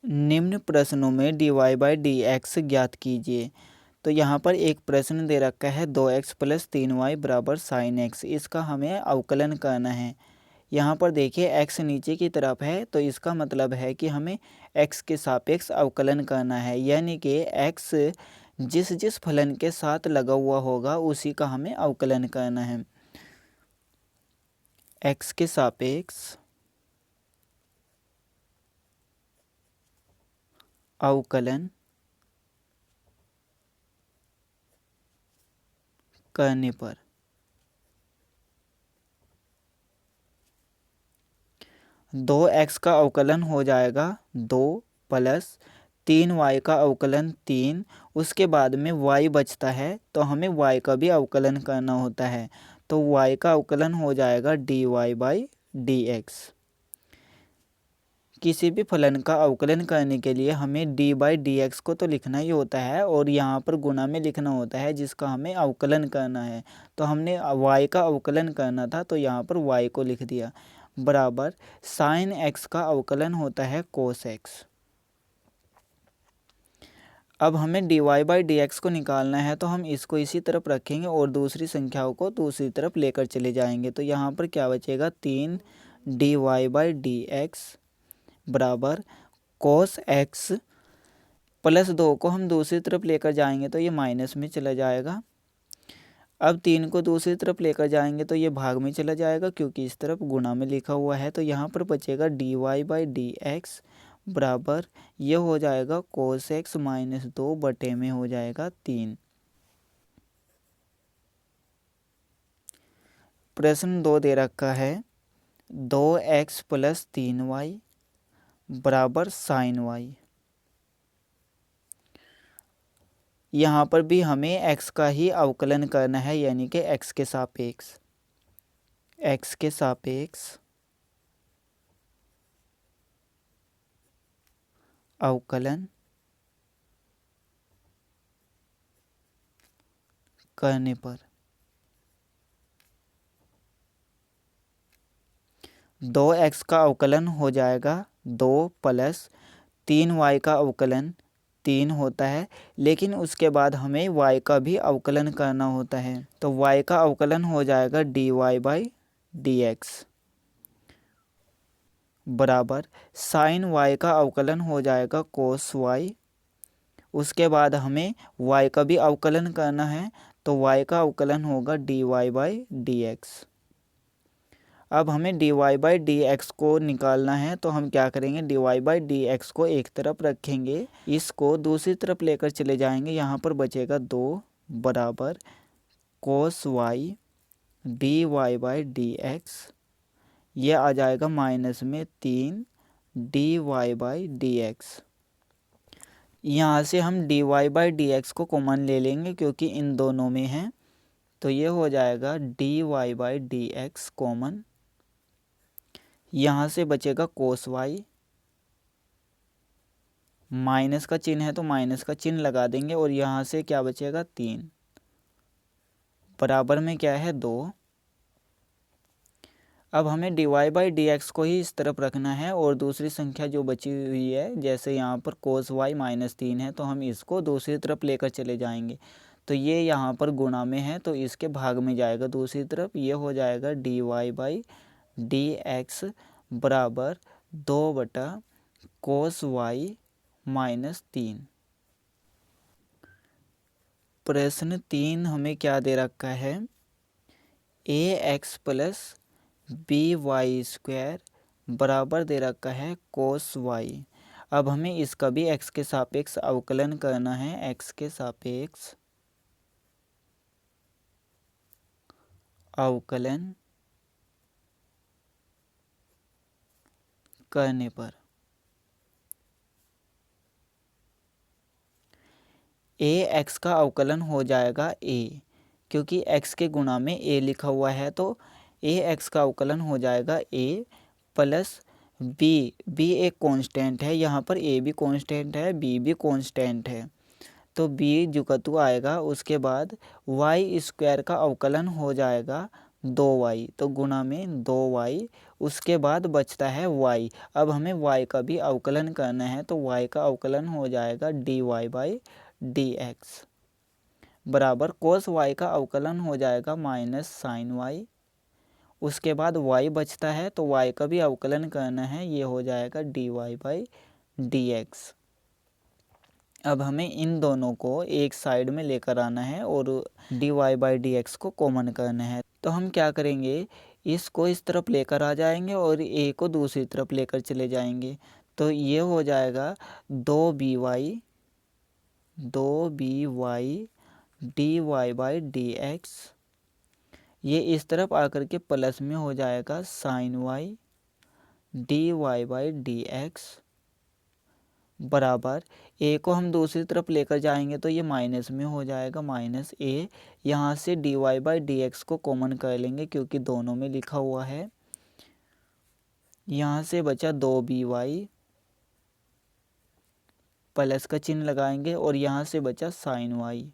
निम्न प्रश्नों में dy बाई डी एक्स ज्ञात कीजिए। तो यहाँ पर एक प्रश्न दे रखा है 2x प्लस 3y बराबर साइन एक्स, इसका हमें अवकलन करना है। यहाँ पर देखिए x नीचे की तरफ है, तो इसका मतलब है कि हमें x के सापेक्ष अवकलन करना है, यानी कि x जिस जिस फलन के साथ लगा हुआ होगा उसी का हमें अवकलन करना है। x के सापेक्ष अवकलन करने पर 2x का अवकलन हो जाएगा 2 प्लस 3y का अवकलन 3, उसके बाद में y बचता है तो हमें y का भी अवकलन करना होता है, तो y का अवकलन हो जाएगा dy बाई डी एक्स। किसी भी फलन का अवकलन करने के लिए हमें d बाई डी एक्स को तो लिखना ही होता है और यहाँ पर गुणा में लिखना होता है जिसका हमें अवकलन करना है। तो हमने y का अवकलन करना था तो यहाँ पर y को लिख दिया, बराबर साइन x का अवकलन होता है कोस x। अब हमें dy बाई डी एक्स को निकालना है, तो हम इसको इसी तरफ रखेंगे और दूसरी संख्याओं को दूसरी तरफ लेकर चले जाएंगे। तो यहाँ पर क्या बचेगा 3 dy बाई डी एक्स बराबर कोस x प्लस 2 को हम दूसरी तरफ लेकर जाएंगे तो ये माइनस में चला जाएगा। अब 3 को दूसरी तरफ लेकर जाएंगे तो ये भाग में चला जाएगा क्योंकि इस तरफ गुणा में लिखा हुआ है। तो यहाँ पर बचेगा dy बाई डी एक्स बराबर ये हो जाएगा कोस x माइनस 2 बटे में हो जाएगा 3। प्रश्न 2 दे रखा है 2x प्लस 3y बराबर साइन y। यहाँ पर भी हमें x का ही अवकलन करना है, यानी कि x के सापेक्ष अवकलन करने पर 2x का अवकलन हो जाएगा 2 प्लस 3y का अवकलन 3 होता है, लेकिन उसके बाद हमें y का भी अवकलन करना होता है। तो y का अवकलन हो जाएगा dy बाई डी एक्स बराबर साइन y का अवकलन हो जाएगा कोस y। उसके बाद हमें y का भी अवकलन करना है, तो y का अवकलन होगा dy बाई डी एक्स। अब हमें dy बाई डी एक्स को निकालना है, तो हम क्या करेंगे dy बाई डी एक्स को एक तरफ रखेंगे, इसको दूसरी तरफ लेकर चले जाएंगे। यहाँ पर बचेगा 2 बराबर कोस y dy by D x, यह आ जाएगा माइनस में 3 dy बाई डी एक्स। यहाँ से हम dy बाई डी एक्स को कॉमन ले लेंगे क्योंकि इन दोनों में है, तो ये हो जाएगा dy by D x common. यहाँ से बचेगा कोस y, माइनस का चिन्ह है तो माइनस का चिन्ह लगा देंगे और यहाँ से क्या बचेगा 3 बराबर में क्या है 2। अब हमें dy बाई डी एक्स को ही इस तरफ रखना है और दूसरी संख्या जो बची हुई है, जैसे यहाँ पर कोस y माइनस 3 है, तो हम इसको दूसरी तरफ लेकर चले जाएंगे। तो ये यहाँ पर गुणा में है तो इसके भाग में जाएगा दूसरी तरफ, ये हो जाएगा dy बाई डी एक्स बराबर 2 बटा कोस y माइनस 3। प्रश्न 3 हमें क्या दे रखा है ax plus b y square बराबर दे रखा है कोस y। अब हमें इसका भी x के सापेक्ष अवकलन करना है, x के सापेक्ष अवकलन करने पर ax का अवकलन हो जाएगा a, क्योंकि x के गुणा में a लिखा हुआ है, तो ax का अवकलन हो जाएगा a प्लस b एक कांस्टेंट है, यहाँ पर a भी कांस्टेंट है, b भी कांस्टेंट है, तो b जुकतु आएगा। उसके बाद y स्क्वायर का अवकलन हो जाएगा 2y, तो गुणा में 2y, उसके बाद बचता है y। अब हमें y का भी अवकलन करना है, तो y का अवकलन हो जाएगा dy/dx बराबर cos y का अवकलन हो जाएगा माइनस साइन y। उसके बाद y बचता है, तो y का भी अवकलन करना है, ये हो जाएगा dy/dx। अब हमें इन दोनों को एक साइड में लेकर आना है और dy/dx को कॉमन करना है। तो हम क्या करेंगे, इसको इस तरफ लेकर आ जाएंगे और a को दूसरी तरफ लेकर चले जाएंगे। तो ये हो जाएगा 2by dy/dx। ये इस तरफ आकर के प्लस में हो जाएगा साइन y dy/dx बराबर a को हम दूसरी तरफ लेकर जाएंगे तो ये माइनस में हो जाएगा माइनस a। यहाँ से dy/dx को कॉमन कर लेंगे क्योंकि दोनों में लिखा हुआ है। यहाँ से बचा 2by, प्लस का चिन्ह लगाएंगे और यहाँ से बचा साइन y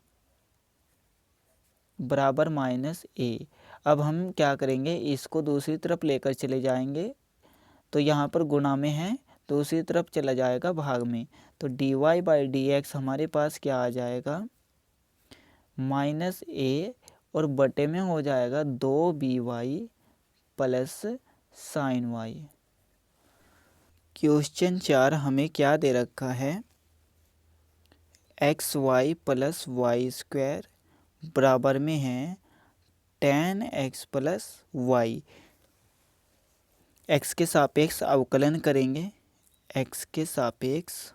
बराबर माइनस a। अब हम क्या करेंगे, इसको दूसरी तरफ लेकर चले जाएंगे, तो यहाँ पर गुणा में है, दूसरी तरफ चला जाएगा भाग में। तो dy/dx हमारे पास क्या आ जाएगा, माइनस a और बटे में हो जाएगा 2by plus sign y। Question 4 हमें क्या दे रखा है, xy प्लस वाई स्क्वायर बराबर में है tan x plus y. x के सापेक्ष अवकलन करेंगे, x के सापेक्ष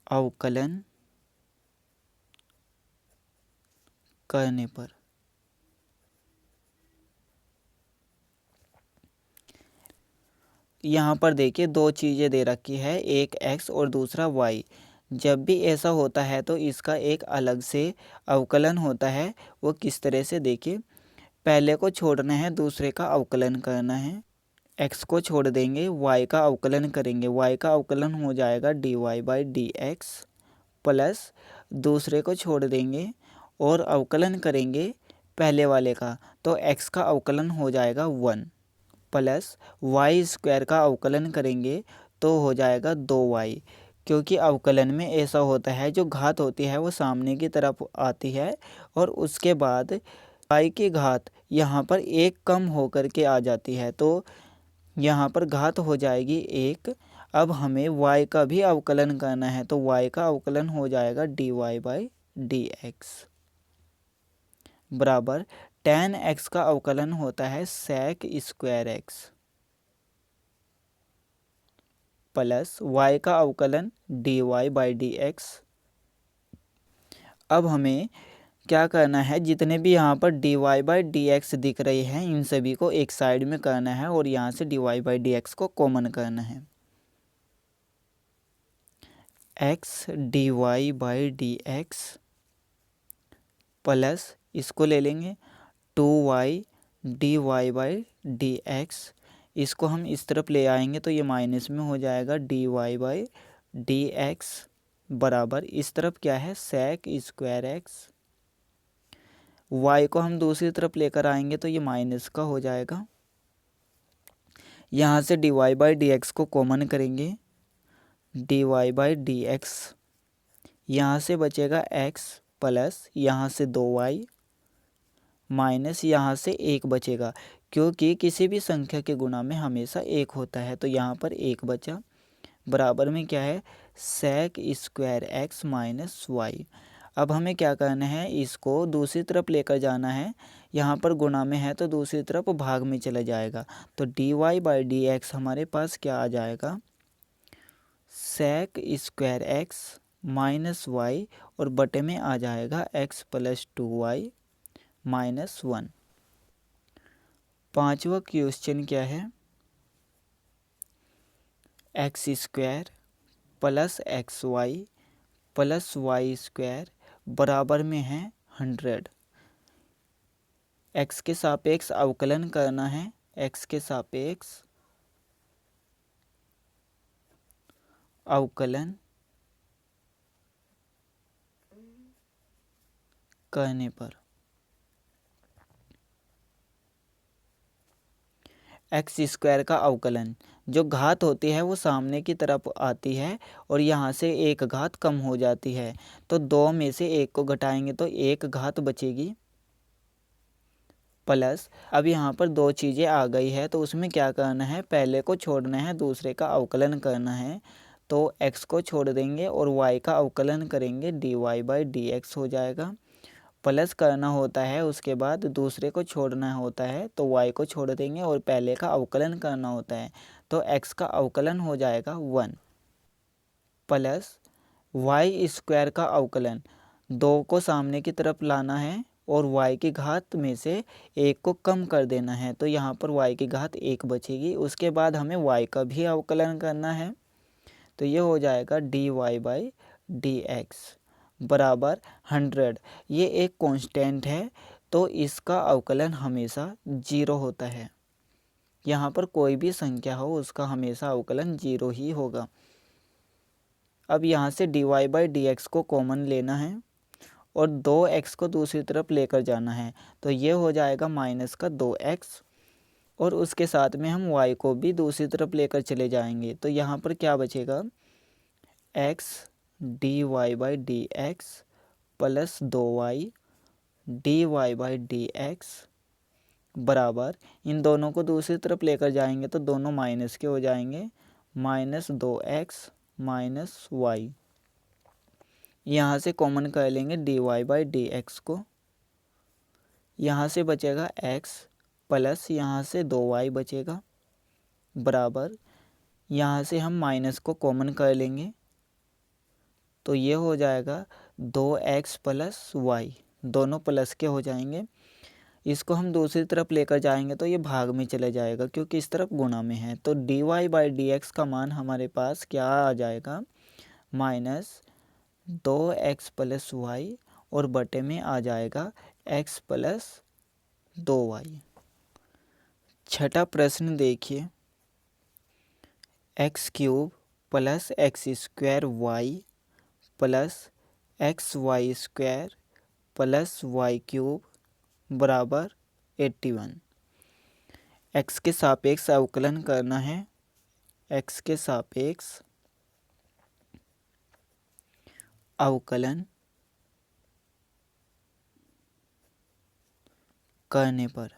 अवकलन करने पर यहाँ पर देखिए दो चीज़ें दे रखी है, एक x और दूसरा y। जब भी ऐसा होता है तो इसका एक अलग से अवकलन होता है। वो किस तरह से, देखिए पहले को छोड़ना है, दूसरे का अवकलन करना है। x को छोड़ देंगे, y का अवकलन करेंगे, y का अवकलन हो जाएगा dy/dx प्लस दूसरे को छोड़ देंगे और अवकलन करेंगे पहले वाले का, तो x का अवकलन हो जाएगा 1 प्लस वाई स्क्वायर का अवकलन करेंगे तो हो जाएगा 2y। क्योंकि अवकलन में ऐसा होता है, जो घात होती है वो सामने की तरफ आती है और उसके बाद y की घात यहाँ पर एक कम होकर के आ जाती है, तो यहाँ पर घात हो जाएगी 1। अब हमें y का भी अवकलन करना है, तो y का अवकलन हो जाएगा dy/dx बराबर tan x का अवकलन होता है sec square x plus y का अवकलन dy/dx। अब हमें क्या करना है, जितने भी यहाँ पर dy/dx दिख रहे हैं इन सभी को एक साइड में करना है और यहाँ से dy/dx को कॉमन करना है। x dy/dx प्लस इसको ले लेंगे 2y dy/dx। इसको हम इस तरफ ले आएंगे तो ये माइनस में हो जाएगा dy/dx बराबर इस तरफ क्या है sec स्क्वायर x। y को हम दूसरी तरफ लेकर आएंगे तो ये माइनस का हो जाएगा। यहाँ से dy/dx को कॉमन करेंगे, dy/dx यहाँ से बचेगा x प्लस यहाँ से 2y माइनस यहाँ से 1 बचेगा, क्योंकि किसी भी संख्या के गुणा में हमेशा 1 होता है, तो यहाँ पर 1 बचा बराबर में क्या है sec square x minus y. अब हमें क्या करना है, इसको दूसरी तरफ लेकर जाना है, यहाँ पर गुणा में है तो दूसरी तरफ भाग में चला जाएगा, तो dy/dx हमारे पास क्या आ जाएगा sec square x minus y और बटे में आ जाएगा x प्लस 2y माइनस 1। पांचवा क्वेश्चन क्या है, x square plus xy plus y square बराबर में है 100। x के सापेक्ष अवकलन करना है, x के सापेक्ष अवकलन करने पर एक्स स्क्वायर का अवकलन, जो घात होती है वो सामने की तरफ आती है और यहाँ से एक घात कम हो जाती है, तो दो में से एक को घटाएंगे तो एक घात बचेगी, प्लस अब यहाँ पर दो चीज़ें आ गई है तो उसमें क्या करना है, पहले को छोड़ना है, दूसरे का अवकलन करना है। तो x को छोड़ देंगे और y का अवकलन करेंगे, dy/dx हो जाएगा। प्लस करना होता है, उसके बाद दूसरे को छोड़ना होता है तो y को छोड़ देंगे और पहले का अवकलन करना होता है, तो x का अवकलन हो जाएगा 1 प्लस वाई स्क्वायर का अवकलन, दो को सामने की तरफ लाना है और y की घात में से एक को कम कर देना है, तो यहाँ पर y की घात एक बचेगी। उसके बाद हमें y का भी अवकलन करना है, तो ये हो जाएगा dy/dx बराबर 100। ये एक कांस्टेंट है तो इसका अवकलन हमेशा 0 होता है। यहाँ पर कोई भी संख्या हो उसका हमेशा अवकलन 0 ही होगा। अब यहाँ से dy/dx को कॉमन लेना है और 2x को दूसरी तरफ लेकर जाना है, तो ये हो जाएगा माइनस का 2x और उसके साथ में हम y को भी दूसरी तरफ लेकर चले जाएंगे, तो यहाँ पर क्या बचेगा, x dy/dx plus 2y dy/dx बराबर, इन दोनों को दूसरी तरफ लेकर जाएंगे तो दोनों माइनस के हो जाएंगे, माइनस 2x माइनस y। यहाँ से कॉमन कर लेंगे dy/dx को, यहाँ से बचेगा x प्लस यहाँ से 2y बचेगा बराबर, यहाँ से हम माइनस को कॉमन कर लेंगे तो ये हो जाएगा 2x प्लस y, दोनों प्लस के हो जाएंगे। इसको हम दूसरी तरफ लेकर जाएंगे तो ये भाग में चले जाएगा क्योंकि इस तरफ गुणा में है, तो dy/dx का मान हमारे पास क्या आ जाएगा, माइनस 2x प्लस y और बटे में आ जाएगा x प्लस 2y। छठा प्रश्न देखिए, x³ plus x² plus xy² plus y³ बराबर 81। x के सापेक्ष अवकलन करना है, x के सापेक्ष अवकलन करने पर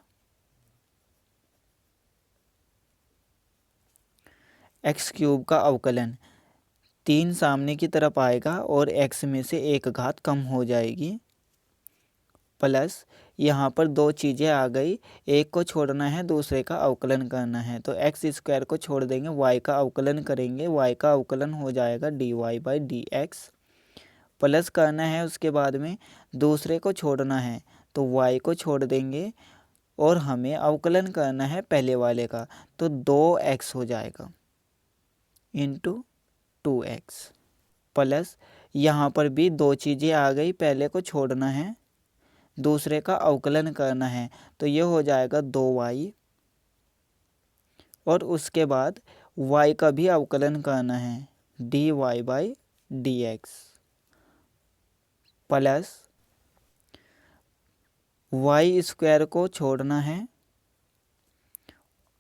x³ का अवकलन 3 सामने की तरफ आएगा और x में से एक घात कम हो जाएगी, प्लस यहाँ पर दो चीज़ें आ गई, एक को छोड़ना है, दूसरे का अवकलन करना है, तो x² को छोड़ देंगे, y का अवकलन करेंगे, y का अवकलन हो जाएगा dy/dx प्लस करना है, उसके बाद में दूसरे को छोड़ना है तो y को छोड़ देंगे और हमें अवकलन करना है पहले वाले का, तो 2x हो जाएगा इंटू 2x प्लस यहाँ पर भी दो चीज़ें आ गई, पहले को छोड़ना है, दूसरे का अवकलन करना है, तो ये हो जाएगा 2y और उसके बाद y का भी अवकलन करना है, dy/dx प्लस y² को छोड़ना है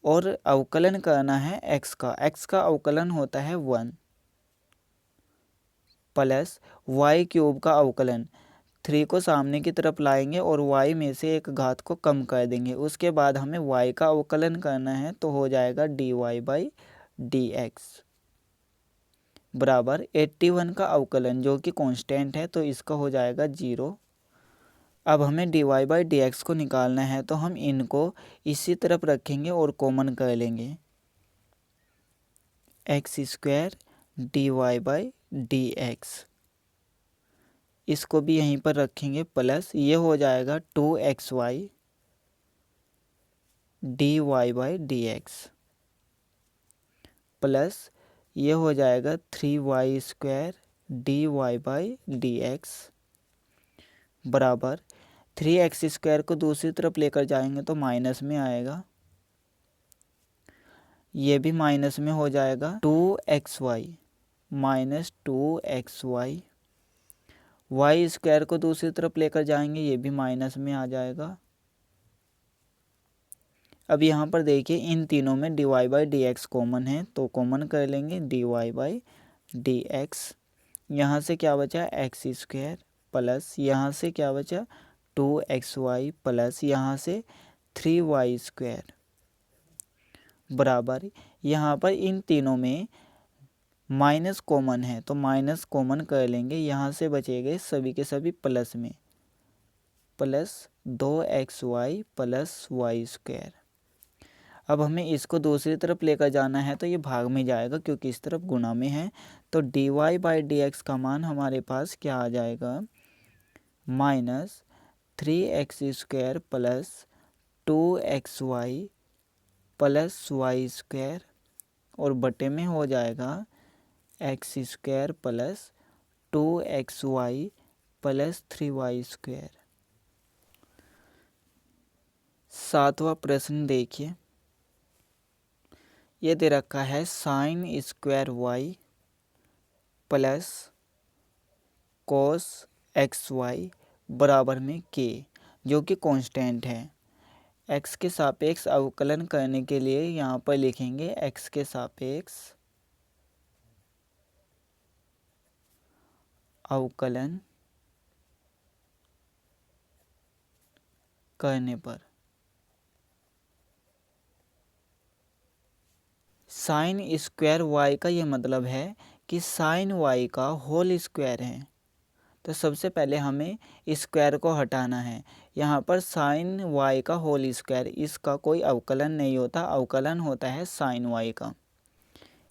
और अवकलन करना है x का अवकलन होता है 1 प्लस y³ का अवकलन 3 को सामने की तरफ लाएंगे और y में से एक घात को कम कर देंगे, उसके बाद हमें y का अवकलन करना है, तो हो जाएगा dy/dx बराबर 81 का अवकलन जो कि कांस्टेंट है तो इसका हो जाएगा 0। अब हमें dy/dx को निकालना है, तो हम इनको इसी तरफ रखेंगे और कॉमन कर लेंगे, x² dy/dx इसको भी यहीं पर रखेंगे, प्लस ये हो जाएगा 2xy dy/dx प्लस ये हो जाएगा 3y² dy/dx बराबर 3x² को दूसरी तरफ लेकर जाएंगे तो माइनस में आएगा, ये भी माइनस में हो जाएगा, 2xy minus 2xy Y square को दूसरी तरफ लेकर जाएंगे, ये भी माइनस में आ जाएगा। अब यहाँ पर देखिए इन तीनों में dy by D x common है, तो कॉमन कर लेंगे dy बाई डी एक्स। यहाँ से क्या बचा एक्स स्क्वायर प्लस यहाँ से क्या बचा 2xy प्लस यहाँ से 3y स्क्वायर बराबर, यहाँ पर इन तीनों में माइनस कॉमन है तो माइनस कॉमन कर लेंगे, यहाँ से बचेंगे सभी के सभी प्लस में, plus 2xy plus y square. अब हमें इसको दूसरी तरफ लेकर जाना है तो ये भाग में जाएगा क्योंकि इस तरफ गुणा में है, तो dy बाई डी एक्स का मान हमारे पास क्या आ जाएगा minus 3x square plus 2xy plus y square और बटे में हो जाएगा x square plus 2xy plus 3y square. सातवां प्रश्न देखिए, ये दे रखा है sine square y plus cos x y बराबर में के, जो कि कांस्टेंट है। एक्स के सापेक्ष अवकलन करने के लिए यहाँ पर लिखेंगे एक्स के सापेक्ष अवकलन करने पर साइन स्क्वायर वाई का ये मतलब है कि साइन वाई का होल स्क्वायर है। तो सबसे पहले हमें स्क्वायर को हटाना है। यहाँ पर साइन वाई का होल स्क्वायर, इसका कोई अवकलन नहीं होता, अवकलन होता है साइन वाई का।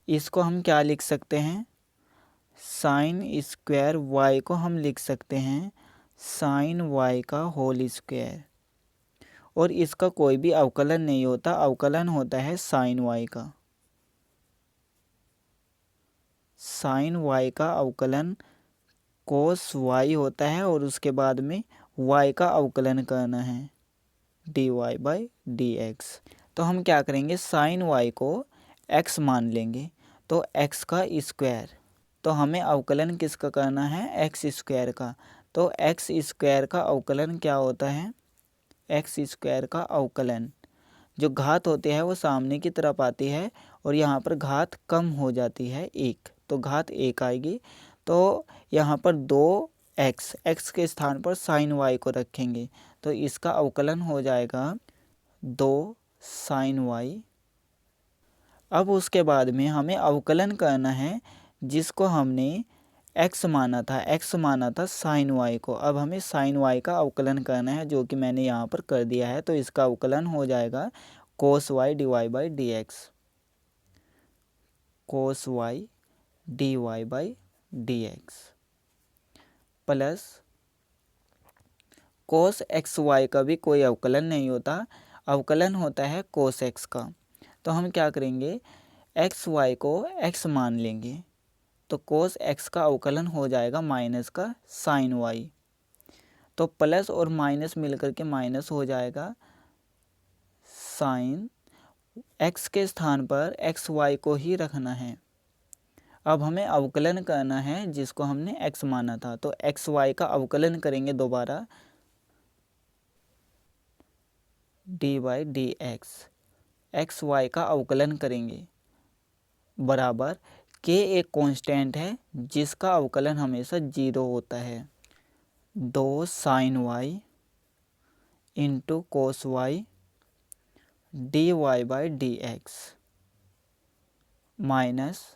इसको हम क्या लिख सकते हैं, साइन स्क्वायर वाई को हम लिख सकते हैं साइन वाई का होल स्क्वायर, और इसका कोई भी अवकलन नहीं होता, अवकलन होता है साइन वाई का। साइन वाई का अवकलन कोस वाई होता है और उसके बाद में वाई का अवकलन करना है dy बाई डी एक्स। तो हम क्या करेंगे साइन वाई को x मान लेंगे, तो x का स्क्वायर, तो हमें अवकलन किसका करना है एक्स स्क्वायर का। तो एक्स स्क्वायर का अवकलन क्या होता है, एक्स स्क्वायर का अवकलन जो घात होती है वो सामने की तरफ आती है और यहाँ पर घात कम हो जाती है एक, तो घात एक आएगी। तो यहाँ पर 2x, x के स्थान पर साइन वाई को रखेंगे तो इसका अवकलन हो जाएगा 2 साइन वाई। अब उसके बाद में हमें अवकलन करना है जिसको हमने x माना था, x माना था साइन वाई को। अब हमें साइन वाई का अवकलन करना है जो कि मैंने यहाँ पर कर दिया है, तो इसका अवकलन हो जाएगा cos Y D Y by D X, cos Y D Y by D x plus cos x Y का भी कोई अवकलन नहीं होता, अवकलन होता है कोस एक्स का। तो हम क्या करेंगे एक्स वाई को x मान लेंगे, तो कोस एक्स का अवकलन हो जाएगा माइनस का साइन वाई, तो प्लस और माइनस मिलकर के माइनस हो जाएगा साइन, x के स्थान पर एक्स वाई को ही रखना है। अब हमें अवकलन करना है जिसको हमने x माना था, तो एक्स वाई का अवकलन करेंगे दोबारा d by D x, x Y का अवकलन करेंगे बराबर के एक कांस्टेंट है जिसका अवकलन हमेशा 0 होता है, 2 sine y into cos Y D Y by D x minus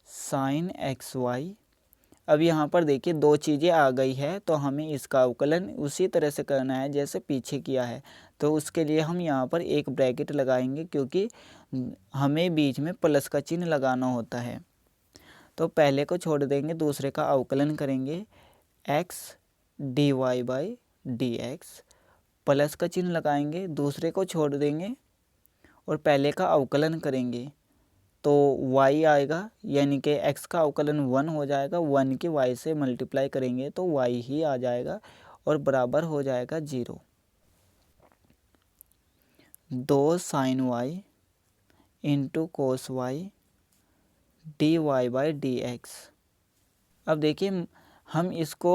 sine x y. अब यहाँ पर देखिए दो चीज़ें आ गई है तो हमें इसका अवकलन उसी तरह से करना है जैसे पीछे किया है, तो उसके लिए हम यहाँ पर एक ब्रैकेट लगाएंगे क्योंकि हमें बीच में प्लस का चिन्ह लगाना होता है। तो पहले को छोड़ देंगे, दूसरे का अवकलन करेंगे x d Y by D x, plus का चिन्ह लगाएंगे, दूसरे को छोड़ देंगे और पहले का अवकलन करेंगे तो y आएगा, यानी कि x का अवकलन 1 हो जाएगा, 1 के y से मल्टीप्लाई करेंगे तो y ही आ जाएगा और बराबर हो जाएगा 0। 2 sine y into cos Y D Y by D x. अब देखिए हम इसको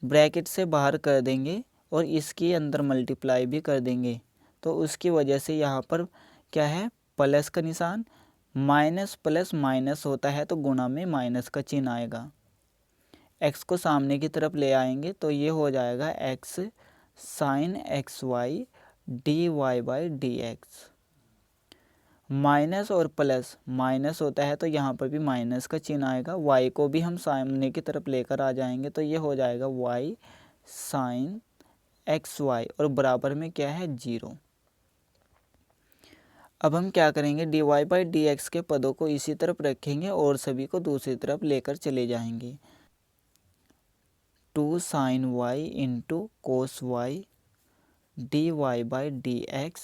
ब्रैकेट से बाहर कर देंगे और इसके अंदर मल्टीप्लाई भी कर देंगे, तो उसकी वजह से यहाँ पर क्या है, प्लस का निशान, माइनस प्लस माइनस होता है तो गुणा में माइनस का चिन्ह आएगा। x को सामने की तरफ ले आएंगे तो ये हो जाएगा x sine x y D Y by D x. Minus और प्लस माइनस होता है तो यहाँ पर भी माइनस का चिन्ह आएगा। y को भी हम सामने की तरफ लेकर आ जाएंगे तो ये हो जाएगा y साइन एक्स वाई और बराबर में क्या है, 0। अब हम क्या करेंगे, d Y by D x के पदों को इसी तरफ रखेंगे और सभी को दूसरी तरफ लेकर चले जाएंगे। 2 sine y into cos Y D Y by D x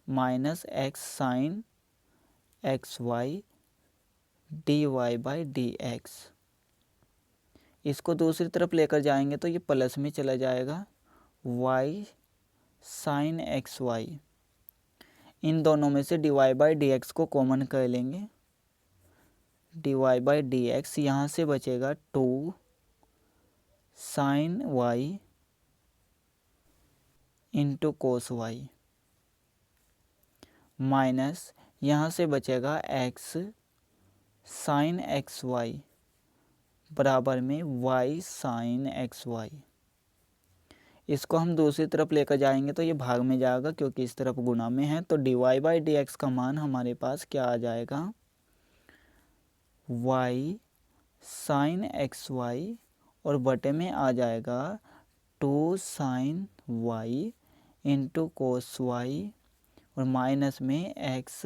minus x sine x y D Y by D x. इसको दूसरी तरफ लेकर जाएंगे तो ये प्लस में चला जाएगा, वाई साइन एक्स वाई। इन दोनों में से d Y by D x को कॉमन कर लेंगे, d Y by D x यहाँ से बचेगा 2 sine y into cos y minus यहाँ से बचेगा x साइन एक्स वाई बराबर में y साइन एक्स वाई। इसको हम दूसरी तरफ लेकर जाएंगे तो ये भाग में जाएगा क्योंकि इस तरफ गुणा में है, तो d Y by D x का मान हमारे पास क्या आ जाएगा, y साइन एक्स वाई और बटे में आ जाएगा 2 sine y into cos y और माइनस में x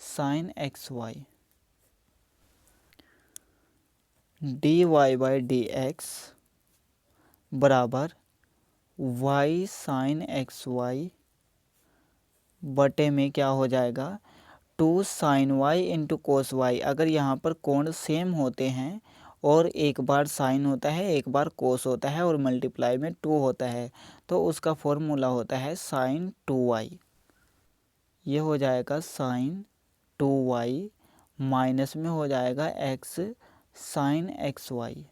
sine x y. D Y by D x बराबर y साइन एक्स वाई बटे में क्या हो जाएगा, 2 sine y into cos y. अगर यहाँ पर कोण सेम होते हैं और एक बार साइन होता है एक बार कोस होता है और मल्टीप्लाई में 2 होता है तो उसका फॉर्मूला होता है साइन 2y। ये हो जाएगा साइन 2y माइनस में हो जाएगा x साइन एक्स वाई।